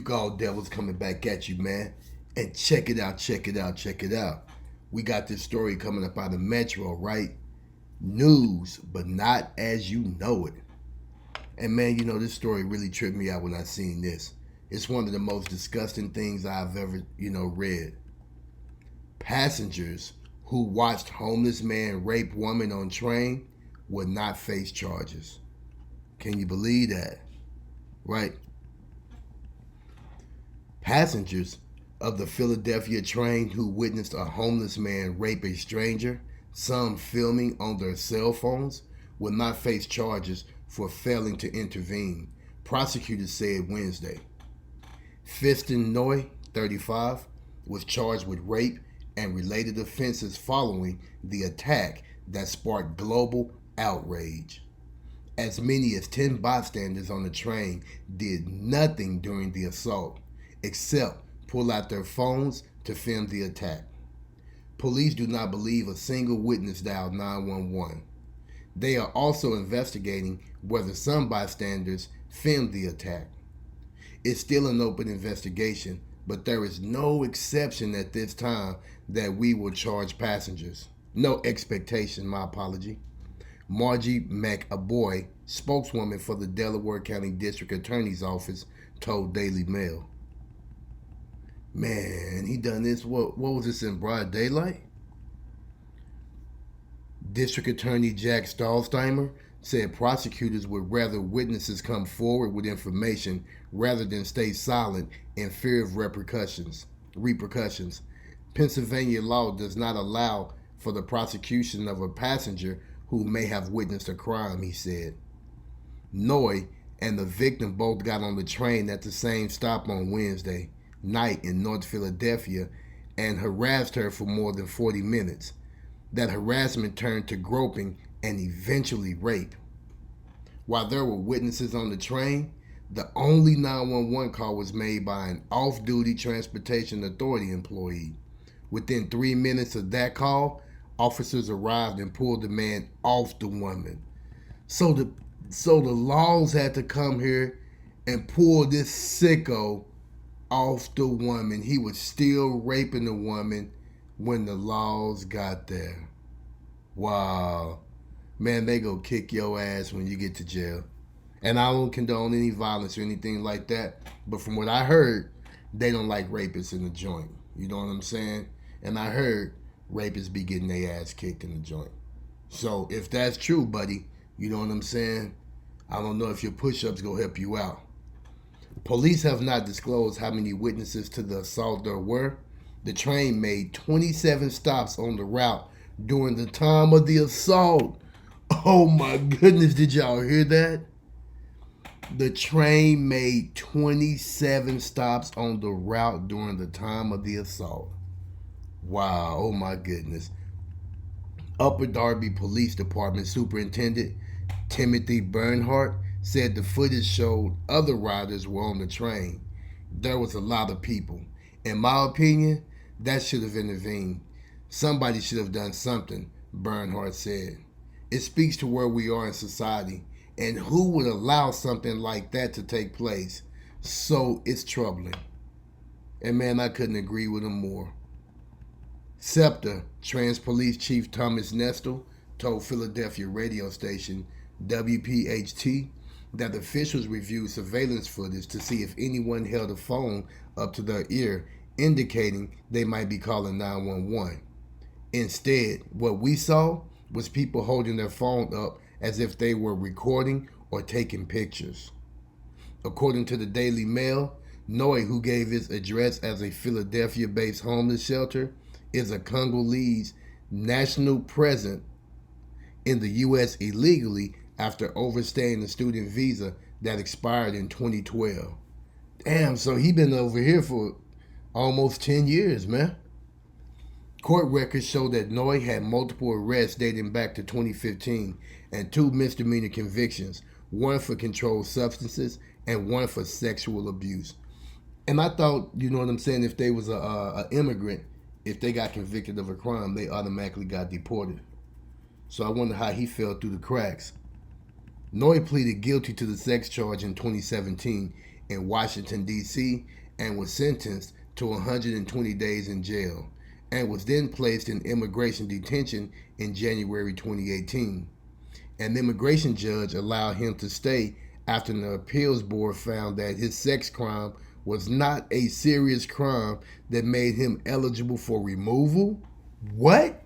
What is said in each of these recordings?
gall devils coming back at you, man. And check it out, check it out, check it out. We got this story coming up out of Metro, right? News, but not as you know it. And man, this story really tripped me out when I seen this. It's one of the most disgusting things I've ever, read. Passengers who watched homeless man rape woman on train would not face charges. Can you believe that? Right? Passengers of the Philadelphia train who witnessed a homeless man rape a stranger, some filming on their cell phones, will not face charges for failing to intervene, prosecutors said Wednesday. Fiston Ngoy, 35, was charged with rape and related offenses following the attack that sparked global outrage. As many as 10 bystanders on the train did nothing during the assault, except pull out their phones to film the attack. Police do not believe a single witness dialed 911. They are also investigating whether some bystanders filmed the attack. It's still an open investigation, but there is no exception at this time that we will charge passengers. No expectation, my apology. Margie McAboy, spokeswoman for the Delaware County District Attorney's Office, told Daily Mail. Man, he done this, what was this, in broad daylight? District Attorney Jack Stahlsteimer said prosecutors would rather witnesses come forward with information rather than stay silent in fear of repercussions. Pennsylvania law does not allow for the prosecution of a passenger who may have witnessed a crime, he said. Ngoy and the victim both got on the train at the same stop on Wednesday night in North Philadelphia and harassed her for more than 40 minutes. That harassment turned to groping and eventually rape. While there were witnesses on the train, the only 911 call was made by an off-duty Transportation Authority employee. Within 3 minutes of that call, officers arrived and pulled the man off the woman. So the laws had to come here and pull this sicko off the woman. He was still raping the woman when the laws got there. Wow. Man, they go kick your ass when you get to jail. And I don't condone any violence or anything like that, but from what I heard, they don't like rapists in the joint. You know what I'm saying? And I heard rapists be getting their ass kicked in the joint. So if that's true, buddy, you know what I'm saying? I don't know if your push-ups go help you out. Police have not disclosed how many witnesses to the assault there were. The train made 27 stops on the route during the time of the assault. Oh my goodness, did y'all hear that? The train made 27 stops on the route during the time of the assault. Wow, oh my goodness. Upper Darby Police Department Superintendent Timothy Bernhardt said the footage showed other riders were on the train. There was a lot of people. In my opinion, that should have intervened. Somebody should have done something, Bernhardt said. It speaks to where we are in society and who would allow something like that to take place. So it's troubling. And man, I couldn't agree with him more. SEPTA, Trans Police Chief Thomas Nestle, told Philadelphia radio station WPHT that officials reviewed surveillance footage to see if anyone held a phone up to their ear, indicating they might be calling 911. Instead, what we saw was people holding their phone up as if they were recording or taking pictures. According to the Daily Mail, Ngoy, who gave his address as a Philadelphia-based homeless shelter, is a Congolese national present in the U.S. illegally after overstaying a student visa that expired in 2012. Damn, so he been over here for almost 10 years, man. Court records show that Ngoy had multiple arrests dating back to 2015 and 2 misdemeanor convictions, one for controlled substances and one for sexual abuse. And I thought, you know what I'm saying, if they was a immigrant, if they got convicted of a crime, they automatically got deported. So I wonder how he fell through the cracks. Ngoy pleaded guilty to the sex charge in 2017 in Washington, D.C., and was sentenced to 120 days in jail, and was then placed in immigration detention in January 2018. An immigration judge allowed him to stay after the appeals board found that his sex crime was not a serious crime that made him eligible for removal. What?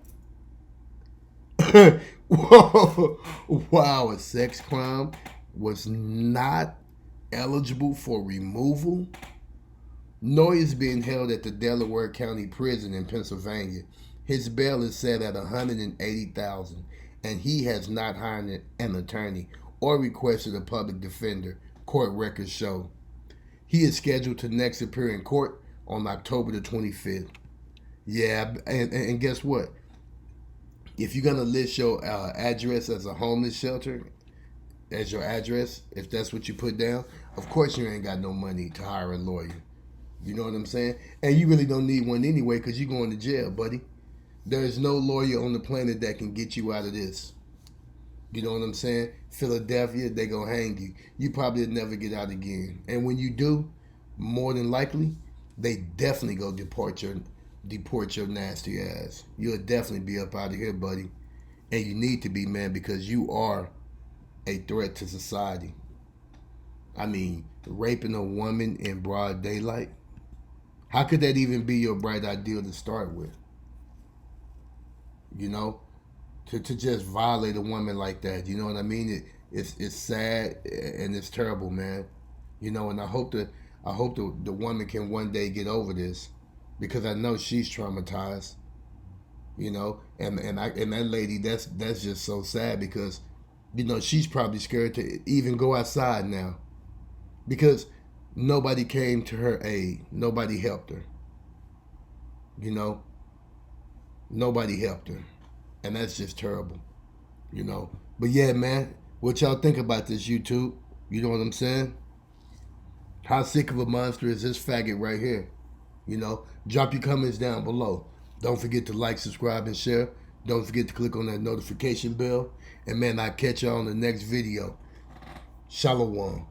Whoa. Wow, a sex crime was not eligible for removal? Ngoy is being held at the Delaware County Prison in Pennsylvania. His bail is set at $180,000, and he has not hired an attorney or requested a public defender, court records show. He is scheduled to next appear in court on October the 25th. Yeah, and guess what? If you're gonna list your address as a homeless shelter as your address, if that's what you put down, of course you ain't got no money to hire a lawyer. You know what I'm saying? And you really don't need one anyway because you're going to jail, buddy. There is no lawyer on the planet that can get you out of this. You know what I'm saying? Philadelphia, they gonna hang you. You probably never get out again. And when you do, more than likely, they definitely go deport your nasty ass. You'll definitely be up out of here, buddy. And you need to be, man, because you are a threat to society. I mean, raping a woman in broad daylight. How could that even be your bright idea to start with? You know? To just violate a woman like that, you know what I mean? It's sad and it's terrible, man. You know, and I hope the woman can one day get over this, because I know she's traumatized. You know, and that lady, that's just so sad, because you know she's probably scared to even go outside now, because nobody came to her aid, nobody helped her. You know, nobody helped her. And that's just terrible, you know. But yeah, man, what y'all think about this, YouTube? You know what I'm saying? How sick of a monster is this faggot right here? You know, drop your comments down below. Don't forget to like, subscribe, and share. Don't forget to click on that notification bell. And man, I'll catch y'all on the next video. Shalom.